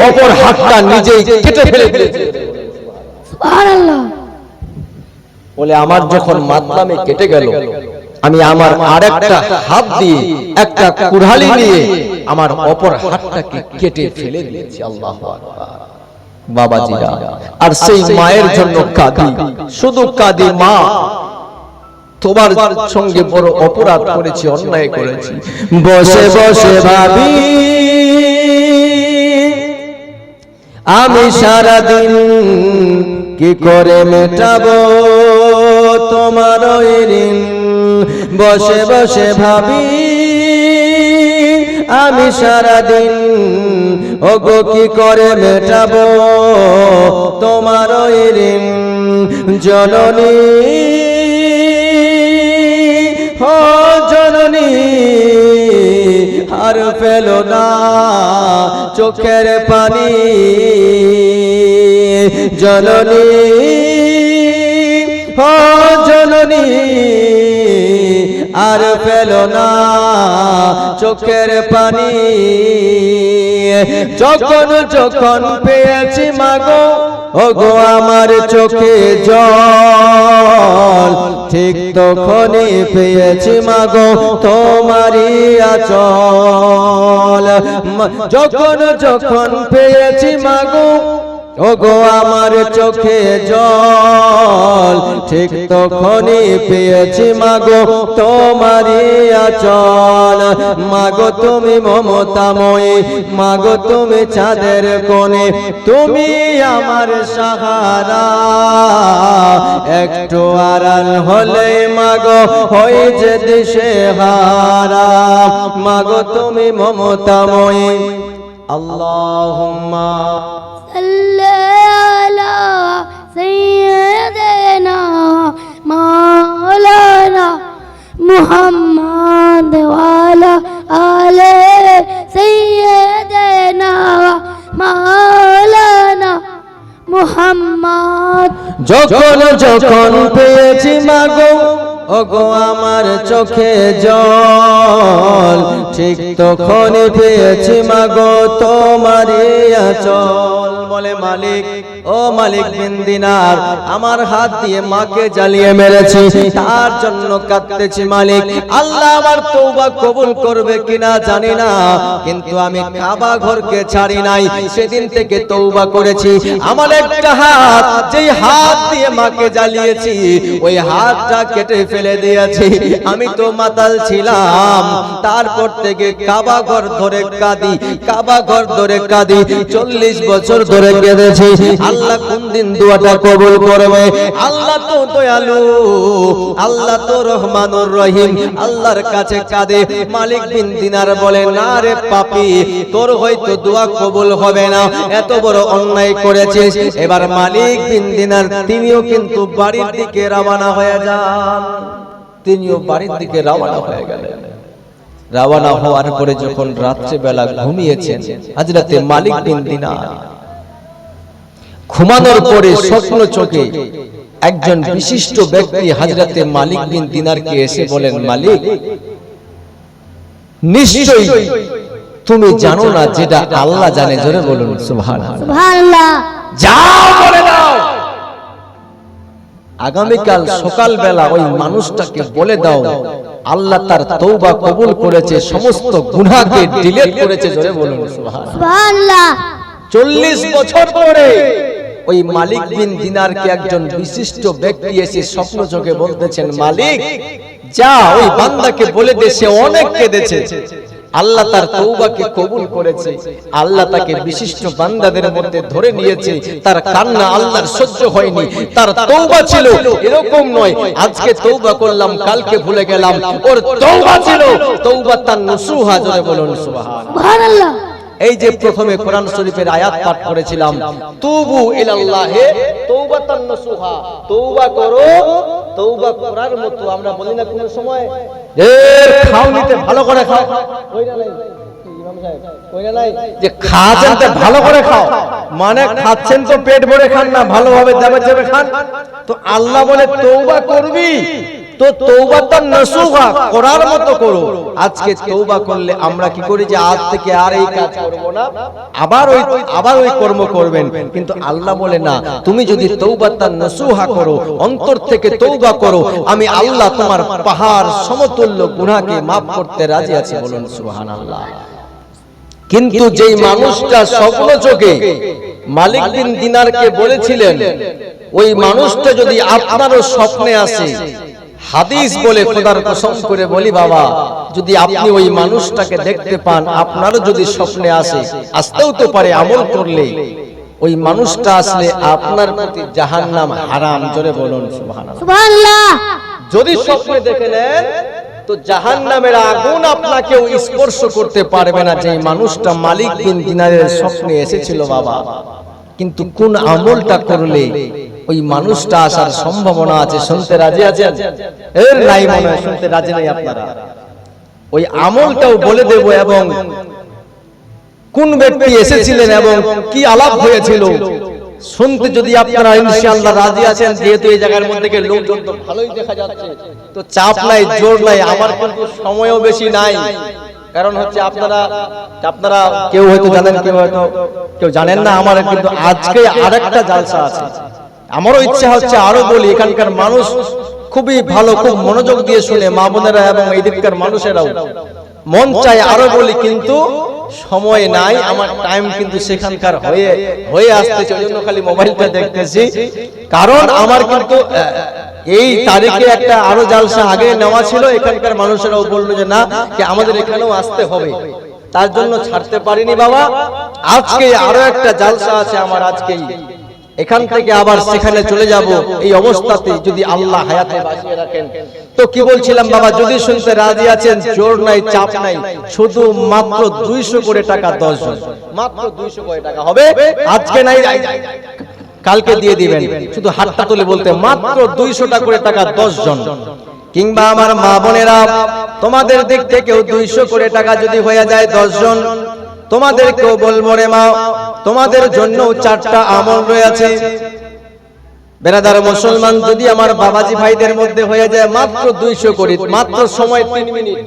অপর হাতটা নিজেই কেটে ফেলে দিয়েছে। সুবহানাল্লাহ। বলে আমার যখন মাতলামে কেটে গেল, আমি আমার আরেকটা হাত দিয়ে একটা কুড়ালি নিয়ে আমার অপর হাতটাকে কেটে ফেলে দিয়েছি। আল্লাহু আকবার। বাবাজিরা, আর সেই মায়ের জন্য কাঁদি, শুধু কাঁদি, মা তোমার সঙ্গে বড় অপরাধ করেছি, অন্যায় করেছি। বসে বসে ভাবি আমি সারাদিন কি করে মেটাবো তোমার ওই ঋণ। বসে বসে ভাবি আমি সারাদিন ওগো কি করে মেটাবো তোমার ওই ঋণ। জননী ও জননী আর ফেলো না চোখের পানি। জননী ও জননী আর ফেলো না চোখের পানি। যখন যখন পেয়েছি মাগো ওগো আমার চোখে জল, ঠিক তখনই পেয়েছি মাগো তোমারই আঁচল। যখন যখন পেয়েছি মাগো ওগো আমার চোখে জল, ঠিক তখনই পেয়েছি মাগো তোমারই আঁচল। মাগো তুমি মমতাময়ী, মাগো তুমি চাঁদের কোণে, তুমি আমার সাহারা। একটু আড়াল হলে মাগো হই যে দিশেহারা। মাগো তুমি মমতাময়ী। আল্লাহুম্মা আলা সাইয়্যিদিনা মাওলানা মুহাম্মদ ওয়া আলা আলি সাইয়্যিদিনা মাওলানা মুহাম্মদ। যখন যখন পেয়েছি মাগো ওগো আমার চোখে জল, ঠিক তখনই পেয়েছি মাগো তোমারই আঁচল। বলে মালিক, ও মালিক বিন দিনার, আমার হাত দিয়ে মাকে জ্বালিয়ে মেরেছি, তার জন্য কাঁদতেছি মালিক। আল্লাহ আমার তওবা কবুল করবে কিনা জানি না, কিন্তু আমি কাবা ঘরকে ছাড়ি নাই। সেদিন থেকে তওবা করেছি। আমার একটা হাত, যেই হাত দিয়ে মাকে জ্বালিয়েছি, ওই হাতটা কেটে ফেলে দিয়েছি। আমি তো মাতাল ছিলাম। তারপর থেকে কাবা ঘর ধরে কাঁদি, কাবা ঘর ধরে কাঁদি। 40 বছর ধরে কেঁদেছি। আল্লাহ কোন দিন দোয়াটা কবুল করবে? আল্লাহ তো দয়ালু, আল্লাহ তো রহমানুর রহিম। আল্লাহর কাছে কাঁদে। মালিক বিন দিনার বলে, না রে পাপী, তোর হয়তো দোয়া কবুল হবে না, এত বড় অন্যায় করেছিস। এবার মালিক বিন দিনার তিনিও কিন্তু বাড়ির দিকে রওনা হয়ে যান। তিনিও বাড়ির দিকে রওনা হয়ে গেলেন। রওনা হওয়ার পরে যখন রাত্রে বেলা ঘুমিয়েছেন হযরতে মালিক বিন দিনার, ঘুমানোর পরে স্বপ্ন চোখে একজন বিশিষ্ট ব্যক্তি হযরতে মালিক বিন দিনারকে এসে বলেন, মালিক, নিশ্চয়ই তুমি জানো না যেটা আল্লাহ জানে। জোরে বলুন সুবহানাল্লাহ। সুবহানাল্লাহ। যাও বলে দাও, আগামীকাল সকালবেলা ওই মানুষটাকে বলে দাও আল্লাহ তার তওবা কবুল করেছে, সমস্ত গুনাহকে ডিলিট করেছে। জোরে বলুন সুবহানাল্লাহ। সুবহানাল্লাহ। 40 বছর পরে ওই মালিক বিন দিনারকে একজন বিশিষ্ট ব্যক্তি এসে স্বপ্ন চোখে বলতেছেন, মালিক, যা ওই বান্দাকে বলে দে, সে অনেক কেঁদেছে, আল্লাহ তার তওবাকে কবুল করেছে, আল্লাহ তাকে বিশিষ্ট বান্দাদের মধ্যে ধরে নিয়েছে। তার কান্না আল্লাহর সহ্য হয়নি, তার তওবা ছিল এরকম নয় আজকে তওবা করলাম কালকে ভুলে গেলাম। ওর তওবা ছিল তওবাতান নসুহা। জোরে বলুন সুবহানাল্লাহ। এই যে প্রথমে কোরআন শরীফের আয়াত পাঠ করেছিলাম, তুবু ইলাল্লাহি তাওবাতান নসুহা, তওবা করো তওবা করার মতো। আমরা বলি না কোন সময়, এর খাও নিতে ভালো করে খাও, কইরা নাই ইমাম সাহেব, কইরা নাই যে খাচ্ছেন তো ভালো করে খাও, মানে খাচ্ছেন তো পেট ভরে খান না, ভালোভাবে যাবে যাবে খান। তো আল্লাহ বলে তওবা করবি তো তওবাতান নাসুহা করার মতো করো। আজকে তওবা করলে আমরা কি করি যে আজ থেকে আর এই কাজ করব না, আবার ওই কর্ম করবেন। কিন্তু আল্লাহ বলে না, তুমি যদি তওবাতান নাসুহা করো, অন্তর থেকে তওবা করো, আমি আল্লাহ তোমার পাহাড় সমতুল্য গুনাহকে maaf করতে রাজি আছি। বলুন সুবহানাল্লাহ। কিন্তু যেই মানুষটা স্বপ্ন চোখে মালিক বিন দিনারকে বলেছিলেন, ওই মানুষটা যদি আপনারও স্বপ্নে আসে, হাদিস বলে খোদার কসম করে বলি বাবা, যদি আপনি ওই মানুষটাকে দেখতে পান, আপনারও যদি স্বপ্নে আসে, আসতেও তো পারে আমল করলে, ওই মানুষটা আসলে আপনার প্রতি জাহান্নাম হারাম। জোরে বলুন সুবহানাল্লাহ। সুবহানাল্লাহ। যদি স্বপ্নে দেখে নেন তো জাহান্নামের আগুন আপনাকেও স্পর্শ করতে পারবে না। যে মানুষটা মালিক বিন দিনারের স্বপ্নে এসেছিল বাবা, কিন্তু কোন আমলটা করলে ওই মানুষটা আসার সম্ভাবনা আছে? শুনতে রাজি আছেন? এর নাই মনে হয় শুনতে রাজি নাই আপনারা। ওই আমলটাও বলে দেব এবং কোন ব্যক্তি এসেছিলেন এবং কি আলাপ হয়েছিল শুনতে যদি আপনারা ইনশাআল্লাহ রাজি আছেন। যেহেতু এই জায়গার মধ্যে লোকজন তো ভালোই দেখা যাচ্ছে, তো চাপ নাই, জোর নাই, আমার কিন্তু সময়ও বেশি নাই। কারণ হচ্ছে আপনারা কেউ হয়তো জানেন, কেউ জানেন না। আমার কিন্তু আজকে আরেকটা জালসা আছে, আমারও ইচ্ছা হচ্ছে আরো বলি। এখানকার মানুষ খুবই ভালো, খুব মনোযোগ দিয়ে শুনে, মা বোনেরা এবং এই দিককার মানুষেরাও মন চায় আরো বলি, কিন্তু সময় নাই। আমার টাইম কিন্তু সেখানকার হয়ে আসতেছে, ওই জন্য খালি মোবাইলটা দেখতেছি। কারণ আমার কিন্তু এই তারিখে একটা আরো জালসা আগে নেওয়া ছিল, এখানকার মানুষেরাও বললো যে না, আমাদের এখানেও আসতে হবে, তার জন্য ছাড়তে পারিনি বাবা। আজকে আরো একটা জালসা আছে আমার, আজকেই এখান থেকে আবার সেখানে চলে যাব। এই অবস্থাতে যদি আল্লাহ হায়াতে বাঁচিয়ে রাখেন, তো কি বলছিলাম বাবা, যদি শুনতে রাজি আছেন, জোর নাই, চাপ নাই, শুধু মাত্র 200 করে টাকা 10 জন, মাত্র 200 করে টাকা হবে। আজকে নাই, কালকে দিয়ে দিবেন। শুধু হাতটা তুলে বলতে মাত্র 200 টাকা করে টাকা 10 জন। কিংবা আমার মা বোনেরা, তোমাদের দিক থেকেও 200 করে টাকা যদি হয়ে যায় 10 জন, তোমাদেরকেও বলবো রে মা, তোমাদের জন্য 4টা আমল রয়েছে। বেরাদার মুসলমান, যদি আমার বাবাজি ভাইদের মধ্যে হয়ে যায় মাত্র 200 করে, মাত্র সময় 3 মিনিট,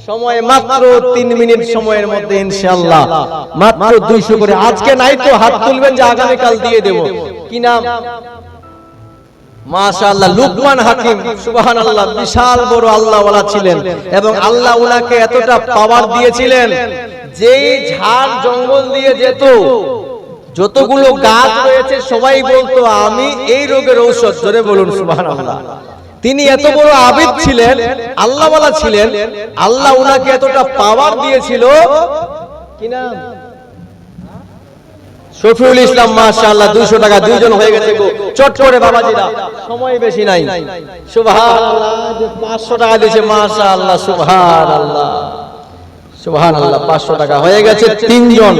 সময় মাত্র 3 মিনিট সময়ের মধ্যে ইনশাআল্লাহ মাত্র 200 করে। আজকে নাই তো হাত তুলবেন যে আগামী কাল দিয়ে দেব। কি নাম? মাশাআল্লাহ, লুকমান হাকিম। সুবহানাল্লাহ, বিশাল বড় আল্লাহওয়ালা ছিলেন এবং আল্লাহ উনাকে এতটা পাওয়ার দিয়েছিলেন, যেই ঝাড় জঙ্গল দিয়ে যেত, যতগুলো গাছ রয়েছে সবাই বলতো আমি এই রোগের ঔষধ। জোরে বলুন সুবহানাল্লাহ। তিনি এত বড় আবিদ ছিলেন, আল্লাহওয়ালা ছিলেন, আল্লাহ উনাকে এতটা পাওয়ার দিয়েছিল। কি নাম? শফিউল ইসলাম। মাশাআল্লাহ, 200 টাকা 2 জন হয়ে গেছে গো। চট করে বাবাজিরা, সময় বেশি নাই। সুবহানাল্লাহ, 500 টাকা দিয়েছে। মাশাআল্লাহ, সুবহানাল্লাহ, সুবহানাল্লাহ, 500 টাকা হয়ে গেছে। 3 জন,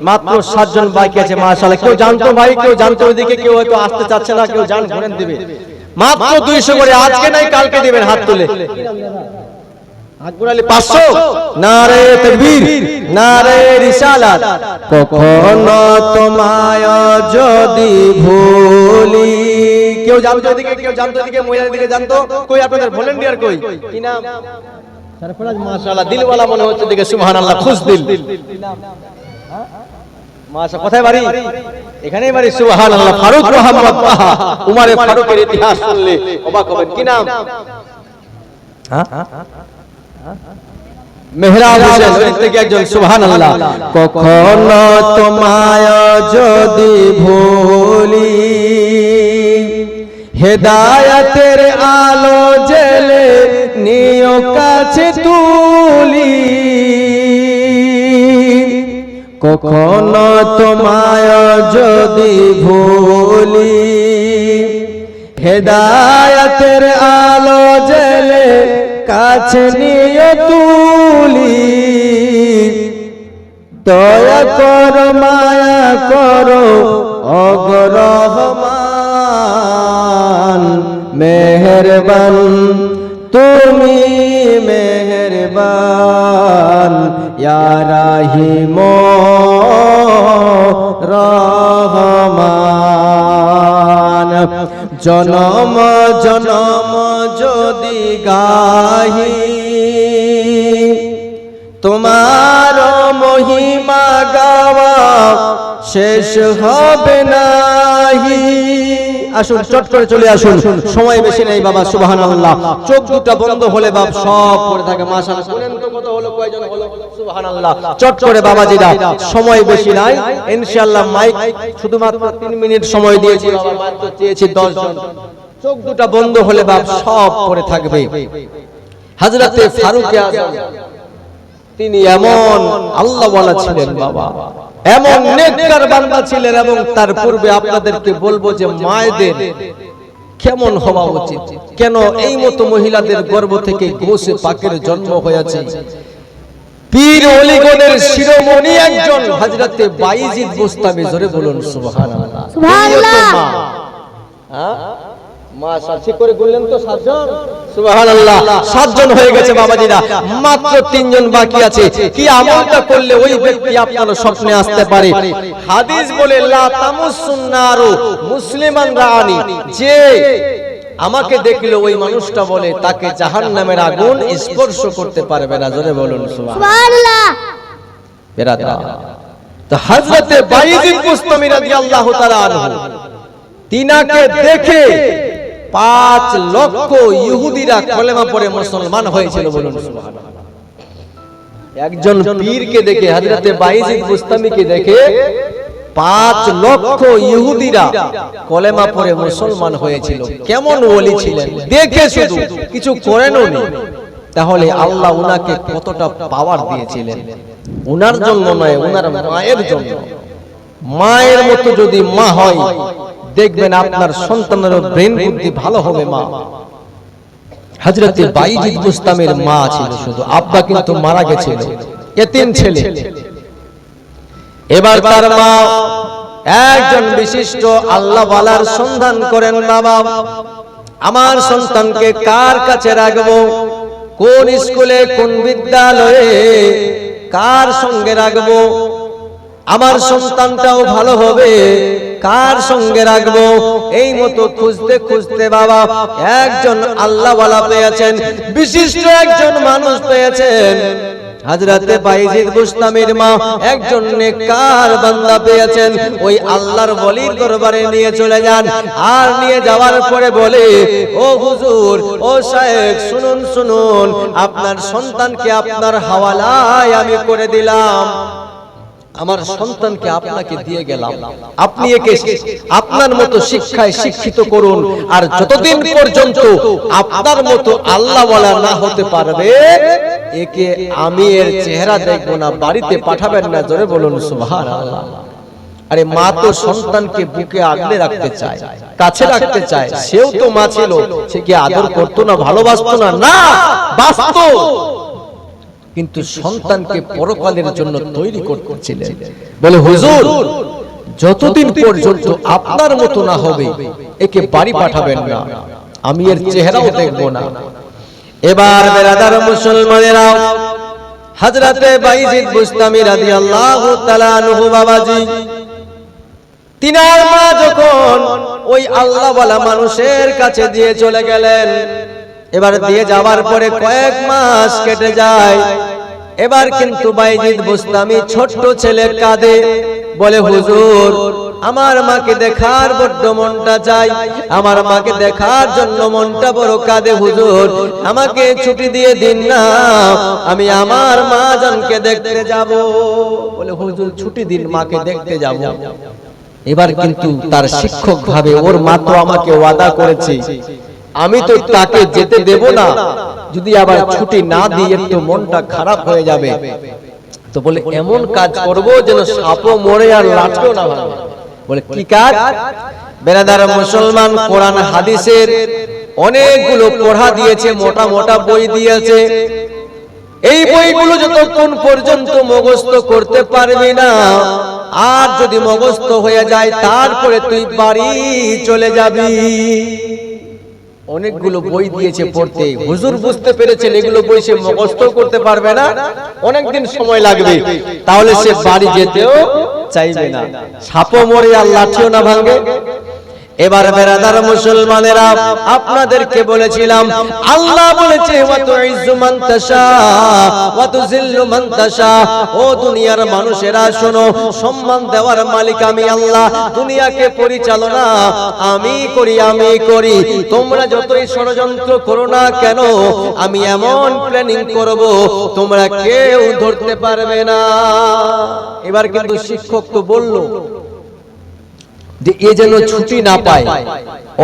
মাত্র 7 জন বাকি আছে। মাশাআল্লাহ, কেউ জানতো ভাই, কেউ জানতো ওইদিকে, কেউ হয়তো আসতে চাচ্ছে না, কেউ জান ঘুরেন দিবে। মাত্র 200 করে, আজকে নাই কালকে দিবেন। হাত তুলে আকবর আলী 500। নারে তাকবীর, নারে রিসালাত। কখনো তোমায় যদি ভুলি, কেউ জানতো এদিকে, কেউ জানতো এদিকে, মহিলাদের দিকে জানতো, কই আপনাদের ভলেন্টিয়ার কই? কি নাম? সরফরাজ। মাশাআল্লাহ, দিলওয়ালা মনে হচ্ছে দিকে। সুবহানাল্লাহ, খুশ দিল। মাশাআল্লাহ, কোথায় বাড়ি? এখানেই বাড়ি। সুবহানাল্লাহ, ফারুক মোহাম্মদ তাহা। উমারে ফারুকের ইতিহাস শুনলে অবাক হবেন। কি নাম? মেহরাব হোসেন থেকে একজন। সুবহানাল্লাহ, কখনো তোমায় যদি ভুলি, হেদায়েতের আলো জেলে নিও কাছে তুলি, কখনো তোমায় যদি ভুলি, হেদায়েতের আলো জেলে কাছে নিয়ে তুলি, দয়া করো মায়া করো ওগো রহমান, মেহেরবান তুমি মেহেরবান, ইয়া রাহিম রহমান। জনম জনম যদি গাহি তোমার মহিমা গাওয়া শেষ হবে নাহি। আসুন চট করে চলে আসুন, সময় বেশি নেই বাবা। সুবহানাল্লাহ। চোখ দুটো বন্ধ হলে বাপ সব পড়ে থাকে। মাশাআল্লাহ। শুনেন তো কত হলো, কয়জন হলো? সুবহানাল্লাহ। চট করে বাবাজিরা, সময় বেশি নাই ইনশাআল্লাহ। মাইক শুধুমাত্র 3 মিনিট সময় দিয়েছি বাবা, মাত্র চেয়েছি 10 জন। চোখ দুটো বন্ধ হলে বাপ সব পড়ে থাকবে। হযরতে ফারুক আযম তিনি এমন আল্লাহওয়ালা ছিলেন বাবা, এমন নেককার বান্দা ছিলেন। এবং তার পূর্বে আপনাদেরকে বলবো যে মায়েদের কেমন হওয়া উচিত, কেন এই মতো মহিলাদের গর্ভ থেকে গোশে পাকের জন্ম হয়েছে। পীর ওলিগণের শিরোমণি একজন হযরতে বাইজিদ বুস্তামি, জোরে বলুন সুবহানাল্লাহ। সুবহানাল্লাহ। মা সাথী করে বললেন তো 7 জন। সুবহানাল্লাহ। 7 জন হয়ে গেছে বাবাজিরা, মাত্র 3 জন বাকি আছে। কি আমলটা করলে ওই ব্যক্তি আপনার স্বপ্নে আসতে পারে? হাদিস বলে লা তামুসুন নারু মুসলিমান রাআনি, যে আমাকে দেখলে ওই মানুষটা বলে তাকে জাহান্নামের আগুন স্পর্শ করতে পারবে না। জোরে বলুন সুবহানাল্লাহ। বেরাদা, তো হযরতে বাইজিদ বুস্তামি রাদিয়াল্লাহু তাআলা আনহু তিনাকে দেখে 5 লক্ষ ইহুদিরা কলেমা পড়ে মুসলমান হয়েছিল। বলুন সুবহানাল্লাহ। একজন পীরকে দেখে, হযরতে বাইজিদ বুস্তামিকে দেখে 5 লক্ষ ইহুদিরা কলেমা পড়ে মুসলমান হয়েছিল। কেমন ওলি ছিলেন দেখে, শুধু কিছু করেনও নি। তাহলে আল্লাহ উনাকে কতটা পাওয়ার দিয়েছিলেন। উনার জন্য নয়, উনার মায়ের জন্য। মায়ের মতো যদি মা হয়, দেখবেন আপনার সন্তানের ব্রেন বুদ্ধি ভালো হবে। মা হযরতে বাইজিদ বুস্তামের মা ছিল শুধু, আব্বা কিন্তু মারা গেছিল, এতিম ছেলে। এবার তার মা একজন বিশিষ্ট আল্লাহওয়ালার সন্ধান করেন। বাবা, আমার সন্তানকে কার কাছে রাখবো, কোন স্কুলে, কোন বিদ্যালয়ে, কার সঙ্গে রাখবো, আমার সন্তানটাও ভালো হবে, কার সঙ্গে রাখবো, এই মতো খুঁজতে খুঁজতে বাবা একজন আল্লাহওয়ালা পেয়েছেন, বিশিষ্ট একজন মানুষ পেয়েছেন। হযরতে বাইজিদ বুস্তামির মা একজন নেককার বান্দা পেয়েছেন। ওই আল্লাহর ওলির দরবারে নিয়ে চলে যান। আর নিয়ে যাওয়ার পরে বলে, ও হুজুর, ও শায়েখ, শুনুন শুনুন, আপনার সন্তানকে আপনার হাওয়ালায় আমি করে দিলাম। আমার সন্তানকে আপনাকে দিয়ে গেলাম, আপনি একে আপনার মতো শিক্ষায় শিক্ষিত করুন। আর যতদিন পর্যন্ত আপনার মতো আল্লাহওয়ালা না হতে পারবে, একে আমি এর চেহারা দেখবো না, বাড়িতে পাঠাবেন না। জোরে বলুন সুবহানাল্লাহ। আরে মা তো সন্তানকে বুকে আগলে রাখতে চায়, কাছে রাখতে চায়। সেও তো মা ছিল, সে কি আদর করতো না, ভালোবাসতো না? না, বাসতো। কিন্তু সন্তানকে পরকালের জন্য তৈরি করতেছিলেন। বলে, হুজুর, যতদিন পর্যন্ত আপনার মতো না হবে, একে বাড়ি পাঠাবেন না, আমি এর চেহারাও দেখব না। এবার বেরাদার মুসলমানেরা, হযরতে বাইজিদ বুস্তামি রাদিয়াল্লাহু তাআলা আনহু বাবাজি, তিনার মা যখন ওই আল্লাহওয়ালা মানুষের কাছে দিয়ে চলে গেলেন, এবার দিয়ে যাওয়ার পরে কয়েক মাস কেটে যায়। এবার কিন্তু বাইজিদ বুস্তামি ছোট্ট ছেলে কাঁদে, বলে, হুজুর, আমার মাকে দেখার বড্ড মনটা চাই, আমার মাকে দেখার জন্য মনটা বড় কাঁদে। হুজুর, আমাকে ছুটি দিয়ে দিন না, আমি আমার মা জানকে দেখতে যাব। বলে, হুজুর, ছুটি দিন, মাকে দেখতে যাব। এবার কিন্তু তার শিক্ষক ভাবে, ওর মা তো আমাকে ওয়াদা করেছে, আমি তো তাকে যেতে দেব না, যদি আবার ছুটি না দিয়ে তো মনটা খারাপ হয়ে যাবে। তো বলে, এমন কাজ করব যেন সাপও মরে আর লাঠিও না ভাঙে। বলে, কি কাজ? বেরাদার মুসলমান, কোরআন হাদিসের অনেকগুলো পড়া দিয়েছে, মোটা মোটা বই দিয়েছে। এই বইগুলো যতক্ষণ পর্যন্ত মুখস্থ করতে পারবি না, আর যদি মুখস্থ হয়ে যায়, তারপরে তুই বাড়ি চলে যাবি। অনেকগুলো বই দিয়েছে পড়তে। হুজুর বুঝতে পেরেছেন এগুলো বই সে মুখস্থ করতে পারবে না, অনেকদিন সময় লাগবে, তাহলে সে বাড়ি যেতেও চাইবে না, সাপও মরে আর লাঠিও না ভাঙে। এবার বেরাদার মুসলমানেরা, আপনাদেরকে বলেছিলাম আল্লাহ বলেছে ওয়া তুইজ্জু মান তাশা ওয়া তুযিল্লু মান তাশা। ও দুনিয়ার মানুষেরা শোনো, সম্মান দেওয়ার মালিক আমি আল্লাহ, দুনিয়াকে পরিচালনা আমি করি। তোমরা যতই ষড়যন্ত্র করো না কেন, আমি এমন প্ল্যানিং করব তোমরা কেউ ধরতে পারবে না। এবার কিন্তু শিক্ষক তো বলল যে এ যেন ছুটি না পায়,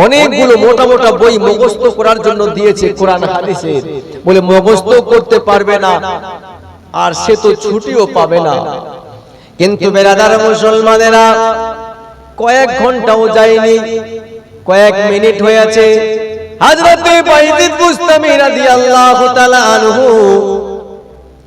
অনেকগুলো মোটা মোটা বই মুখস্থ করার জন্য দিয়েছে কোরআন হাদিসের, বলে মুখস্থ করতে পারবে না আর সে তো ছুটিও পাবে না। কিন্তু বেরাদার মুসলমানেরা, কয়েক ঘন্টাও যায়নি, কয়েক মিনিট হয়েছে, হযরতে বাইজিদ বুস্তামি রাদিয়াল্লাহু তাআলা আনহু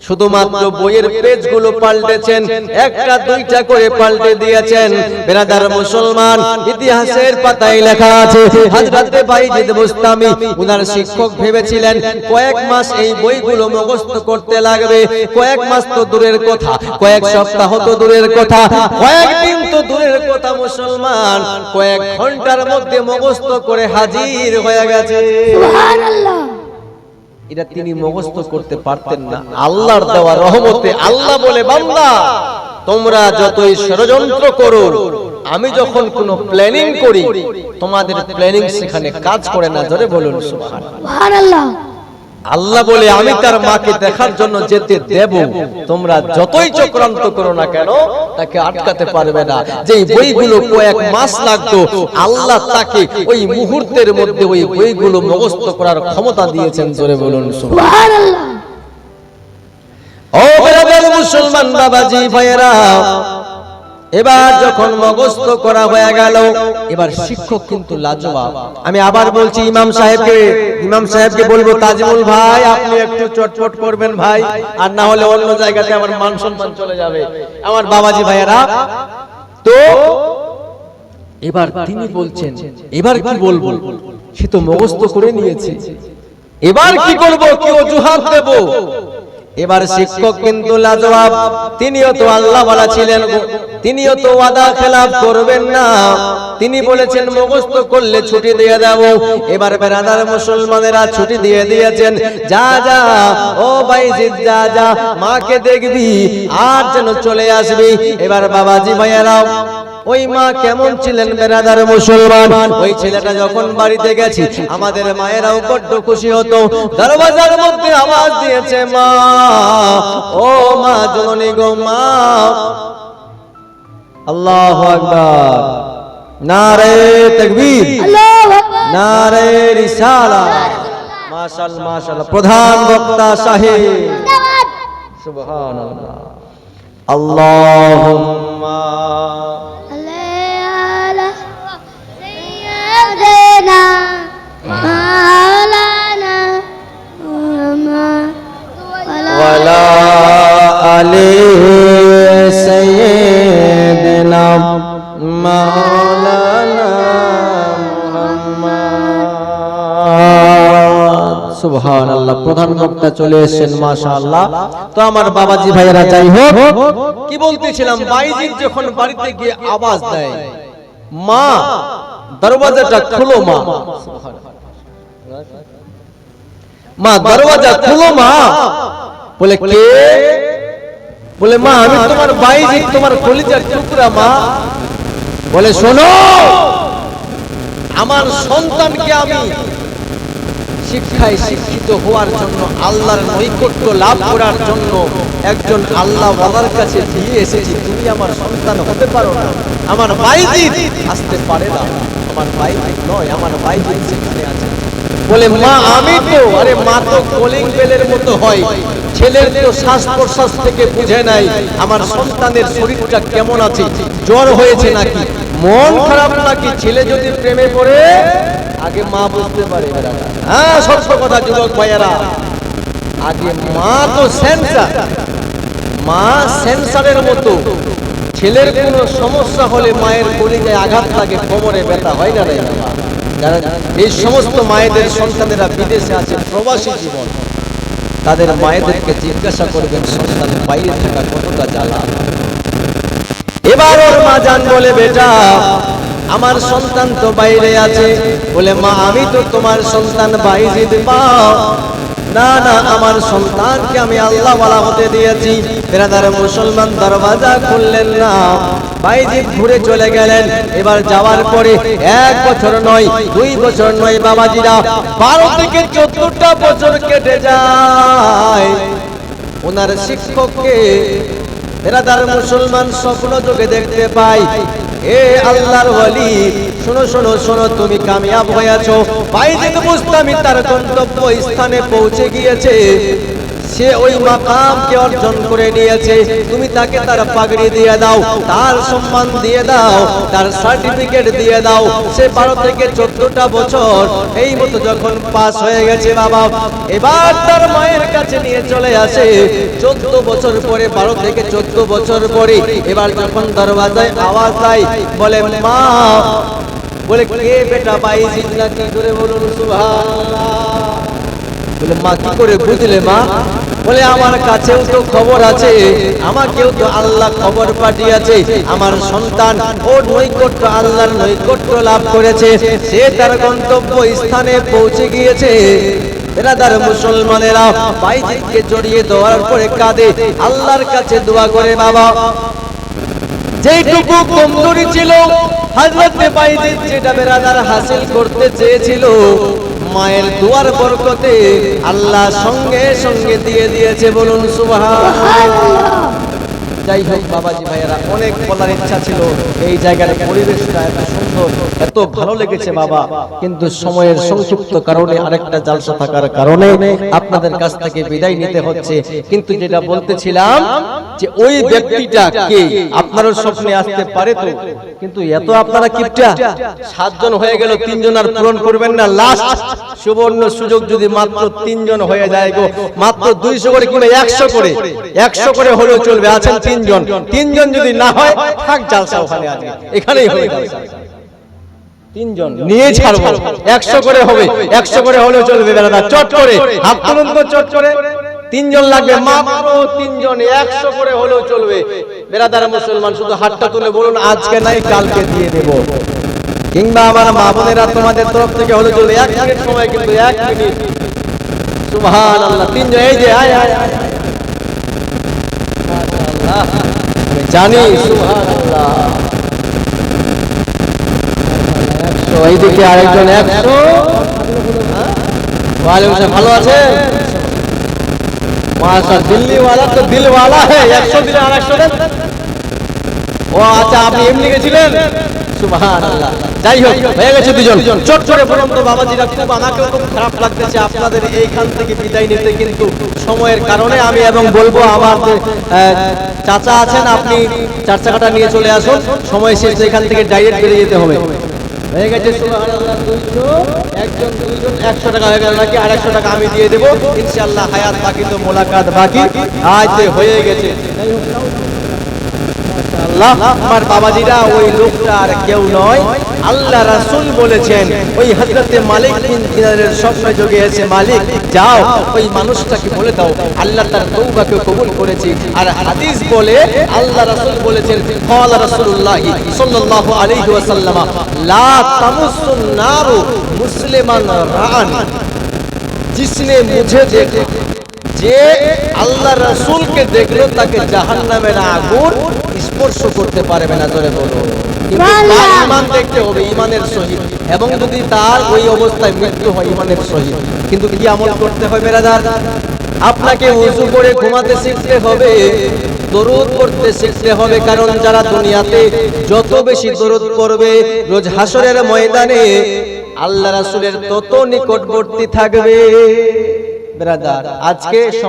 শুধুমাত্র বইয়ের পেজগুলো পাল্টেছেন, একটা দুইটা করে পাল্টে দিয়েছেন। বেরাদার মুসলমান, ইতিহাসের পাতায় লেখা আছে হযরতে বাইজিদ বুস্তামি উনার শিক্ষক ভেবেছিলেন কয়েক মাস এই বইগুলো মুখস্থ করতে লাগবে। কয়েক মাস তো দূরের কথা, কয়েক সপ্তাহ তো দূরের কথা, কয়েকদিন তো দূরের কথা, মুসলমান কয়েক ঘন্টার মধ্যে মুখস্থ করে হাজির হয়ে গেছে। সুবহানাল্লাহ। এটা তিনি মুখস্থ করতে পারতেন না, আল্লাহর দেওয়া রহমতে। আল্লাহ বলে, বান্দা তোমরা যতই ষড়যন্ত্র করো, আমি যখন কোনো প্ল্যানিং করি তোমাদের প্ল্যানিং সেখানে কাজ করে না। জোরে বলুন সুবহানাল্লাহ। আল্লাহ বলে, আমি তার মাকে দেখার জন্য যেতে দেব, তোমরা যতই চক্রান্ত করো না কেন তাকে আটকাতে পারবে না। যেই বইগুলো কয়েক মাস লাগতো, আল্লাহ তাকে ওই মুহূর্তের মধ্যে ওই বইগুলো মুখস্থ করার ক্ষমতা দিয়েছেন। জোরে বলুন সুবহানাল্লাহ। ও বেরাদার মুসলমান বাবাজি ভাইয়েরা, এবার যখন মুখস্থ করা হয়ে গেল, এবার শিক্ষক কিন্তু লাজবাব। আমি আবার বলছি ইমাম সাহেবকে বলবো, তাজমুল ভাই আপনি একটু চটপট করবেন ভাই, আর না হলে অন্য জায়গাতে আমার মান সম্মান চলে যাবে। আমার বাবাজি ভাইয়েরা, তো এবার তিনি বলছেন এবার কি বলবো, সে তো মুখস্থ করে নিয়েছে, এবার কি করব, কি অজুহাত দেব? এবার শিক্ষক কিন্তু লাজবাব, তিনিও তো আল্লাহ ওয়ালা ছিলেন, তিনিও তো ওয়াদা খেলাফ করবেন না। তিনি বলেছেন মুখস্থ করলে ছুটি দিয়ে দেব। এবার বেরাদার মুসলমানেরা ছুটি দিয়ে দিয়েছেন, যা যা ও বাইজিদ যা যা, মাকে দেখবি আর যেন চলে আসবি। এবার বাবাজি ভাইয়েরা, ওই মা কেমন ছিলেন বেরাদার মুসলমান, ওই ছেলেটা যখন বাড়িতে গেছি আমাদের মায়েরাও বড্ড খুশি হতো। দরওয়াজার মধ্যে আওয়াজ দিয়েছে, মা ও মা জননী গো মা। আল্লাহু আকবার, নারে তাকবীর, আল্লাহু আকবার, নারে রিসালাত। মাশাআল্লাহ মাশাআল্লাহ। প্রধান বক্তা সাহেব, সুবহানাল্লাহ। আল্লাহুম্মা ওয়ালা আলি সাইয়্যিদিনা মাওলানা মুহাম্মদ। সুবহানাল্লাহ। প্রধান বক্তা চলে এসেছেন, মাশাআল্লাহ। তো আমার বাবাজি ভাইয়েরা, যাই হোক, কি বলতেছিলাম, বাইজিদ যখন বাড়িতে গিয়ে আওয়াজ দেয়, মা দরওয়াজাটা খুলো, মা দরওয়াজা খুলো মা। বলে কে? বলে মা আমি তোমার বাইজিদ, তোমার কলিজার টুকরা মা। বলে শোনো, আমার সন্তানকে আমি শিক্ষায় শিক্ষিত হওয়ার জন্য, আল্লাহর নৈকট্য লাভ করার জন্য একজন আল্লাহ ওয়ালার কাছে দিয়ে এসেছি। তুমি আমার সন্তান হতে পারো না, আমার বাইজিদ আসতে পারে না, আমার বাইজিদ নয়, আমার বাইজিদ সেখানে আছে। বলে মা আমি তো, আরে মা তো কলিং বেলের মতো হয়, ছেলের তো শ্বাস প্রশ্বাস থেকে বুঝে নাই আমার সন্তানের শরীরটা কেমন আছে, জ্বর হয়েছে নাকি, মন খারাপ নাকি। ছেলে যদি প্রেমে পড়ে আগে মা বুঝতে পারে। হ্যাঁ সত্য কথা যুবক ভাইয়েরা, আগে মা তো সেন্সার, মা সেন্সারের মতো। ছেলের কোনো সমস্যা হলে মায়ের কলিজায় আঘাত লাগে, কোমরে ব্যথা হয় না। যারা এই সমস্ত মায়েদের সন্তানেরা বিদেশে আছে, প্রবাসী জীবন, তাদের মায়েদেরকে জিজ্ঞাসা করবেন সন্তানের বাইরে থাকা কতটা জ্বালা। এবার ওর মা জান বলে, বেটা আমার সন্তান তো বাইরে আছে। বলে মা আমি তো তোমার সন্তান বাইজিদ পাও। না না, আমার সন্তানকে আমি আল্লাহ ওয়ালা হতে দিয়েছি। বিরাদার মুসলমান দরওয়াজা খুললেন না, বাইজিদ ঘুরে চলে গেলেন। এবার যাওয়ার পরে 1 বছর নয়, 2 বছর নয় বাবাজিরা, 12 থেকে 14টা বছর কেটে যায়। ওনার শিক্ষককে বিরাদার মুসলমান স্বপ্ন যোগে দেখতে পাই, এ আল্লাহর ওয়ালি, শোনো শোনো শোনো, তুমি কামিয়াব হয়েছো। বাইজিদ বুস্তামি তার গন্তব্য স্থানে পৌঁছে গিয়েছে, সে ওই মাকামকে অর্জন করে নিয়েছে। তুমি তাকে তার পাগড়ি দিয়ে দাও, তার সম্মান দিয়ে দাও, তার সার্টিফিকেট দিয়ে দাও। সে 12 থেকে 14টা বছর এই মতো যখন পাস হয়ে গেছে বাবা, এবার তার মায়ের কাছে নিয়ে চলে আসে। 14 বছর পরে, 12 থেকে 14 বছর পরে এবার যখন দরওয়াজায় আওয়াজ দেয়, বলে মা, বলে কে বেটা? বাইজিদ নাকি? জোরে বলুন সুবহানাল্লাহ। বলে মা কি করে বুঝলে মা? বলে আমার কাছেও তো খবর আছে, আমাকেও তো আল্লাহ খবর পাঠিয়েছে, আমার সন্তান ওর নৈকট্য, আল্লাহর নৈকট্য লাভ করেছে, সে তার গন্তব্য স্থানে পৌঁছে গিয়েছে। বিরাদার মুসলমানেরা বাইজিদকে জড়িয়ে দেওয়ার পরে কাঁদে, আল্লাহর কাছে দোয়া করে। বাবা, যেটুকু কমজোরি ছিল হযরত বাইজিদ যেটা বিরাদার হাসিল করতে চেয়েছিল, মায়ের দুয়ার বরকতে আল্লাহ সঙ্গে সঙ্গে দিয়ে দিয়েছে। বলুন সুবহানাল্লাহ। যাই হোক বাবাজি ভাইয়েরা, অনেক বলার ইচ্ছা ছিল, এই জায়গার পরিবেশটা এত সুন্দর, এত ভালো লেগেছে বাবা, কিন্তু সময়ের সংক্ষিপ্ত কারণে, আরেকটা জালসা থাকার কারণে আপনাদের কাছ থেকে বিদায় নিতে হচ্ছে। কিন্তু যেটা বলতেছিলাম যে ওই ব্যক্তিটা কে, আপনারও স্বপ্নে আসতে পারে তো, কিন্তু এত আপনারা কিপটা, 7 জন হয়ে গেল, 3 জন আর পূরণ করবেন না। লাস্ট সুবর্ণ সুযোগ, যদি মাত্র 3 জন হয়ে যায় গো, মাত্র 200 করে কিংবা 100 করে, 100 করে হলেও চলবে। আছেন 3 জন, 3 জন যদি না হয় থাক জালসা ওখানে, আজকে এখানেই হয়ে যাবে। 3 জন নিয়ে ছাড়বো, 100 করে হবে, 100 করে হলেও চলবে। বেলাদা চট করে হাত তুলুন তো, চট করে। 3 জন লাগবে, মাত্র 3 জন, 100 করে হলেও চলবে। বেরাদার মুসলমান, শুধু হাতটা তুলে বলুন আজকে নাই কালকে দিয়ে দেব। কিংবা আমার মা বোনেরা, তোমাদের তরফ থেকে হলেও চলবে। 1 মিনিট সময়, কিন্তু 1 মিনিট। সুবহানাল্লাহ। 3 জন, এই যে আয় আয় আয়, মাশাআল্লাহ, আমি জানি। সুবহানাল্লাহ। 100, এইদিকে আরেকজন 100। ওয়ালাইকুম আসসালাম, ভালো আছেন? মাশাআল্লাহ, দিল্লি ওয়ালা তো দিল ওয়ালা है। 100 দিলে আর 100 দেন। ও আচ্ছা, আপনি এমনি গেছিলেন? সুবহানাল্লাহ। যাই হোক, হয়ে গেছে 2 জন। চট করে বলুন তো বাবাজিরা, খুব আমাকেও খুব খারাপ লাগতেছে আপনাদের এইখান থেকে বিদায় নিতে, কিন্তু সময়ের কারণে আমি এবং বলবো আমার চাচা আছেন, আপনি 4 চাকাটা নিয়ে চলে আসুন, সময় শেষ, এখান থেকে ডাইরেক্ট বেরিয়ে যেতে হবে। হয়ে গেছে সুবহানাল্লাহ, 200, একজন 2 জন, 100 টাকা হয়ে গেল নাকি? আর 100 টাকা আমি দিয়ে দেবো ইনশাআল্লাহ। হায়াত বাকি তো মোলাকাত বাকি, আজ হয়ে গেছে। আল্লাহ, আমার বাবাজিরা, ওই লোকটা আর কেউ নয়, আল্লাহ রাসূল বলেছেন, ওই হযরতে মালিক বিন দিনারের স্বপ্ন যোগে এসে, মালিক যাও ওই মানুষটাকে বলে দাও আল্লাহ তার তওবাকে কবুল করেছে। আর হাদিস বলে আল্লাহ রাসূল বলেছেন, ক্বালা রাসূলুল্লাহ সাল্লাল্লাহু আলাইহি ওয়াসাল্লাম, লা তামুসুন নারু মুসলিমান রাআন, जिसने मुझे देखा, যে আল্লাহ রাসূলকে দেখলো তাকে জাহান্নামের আগুন স্পর্শ করতে পারবে না। জোরে বলো। কিন্তু তার ঈমান দেখতে হবে, ঈমানের সহিত, এবং যদি তার ওই অবস্থায় মৃত্যু হয় ঈমানের সহিত। কিন্তু কি আমল করতে হবে ব্রাদার? আপনাকে ওযু করে ঘুমাতে শিখতে হবে, দরুদ পড়তে শিখতে হবে, কারণ যারা দুনিয়াতে যত বেশি দরুদ পড়বে, রোজ হাসরের ময়দানে আল্লাহ রাসূলের তত নিকটবর্তী থাকবে। ব্রাদার, আজকে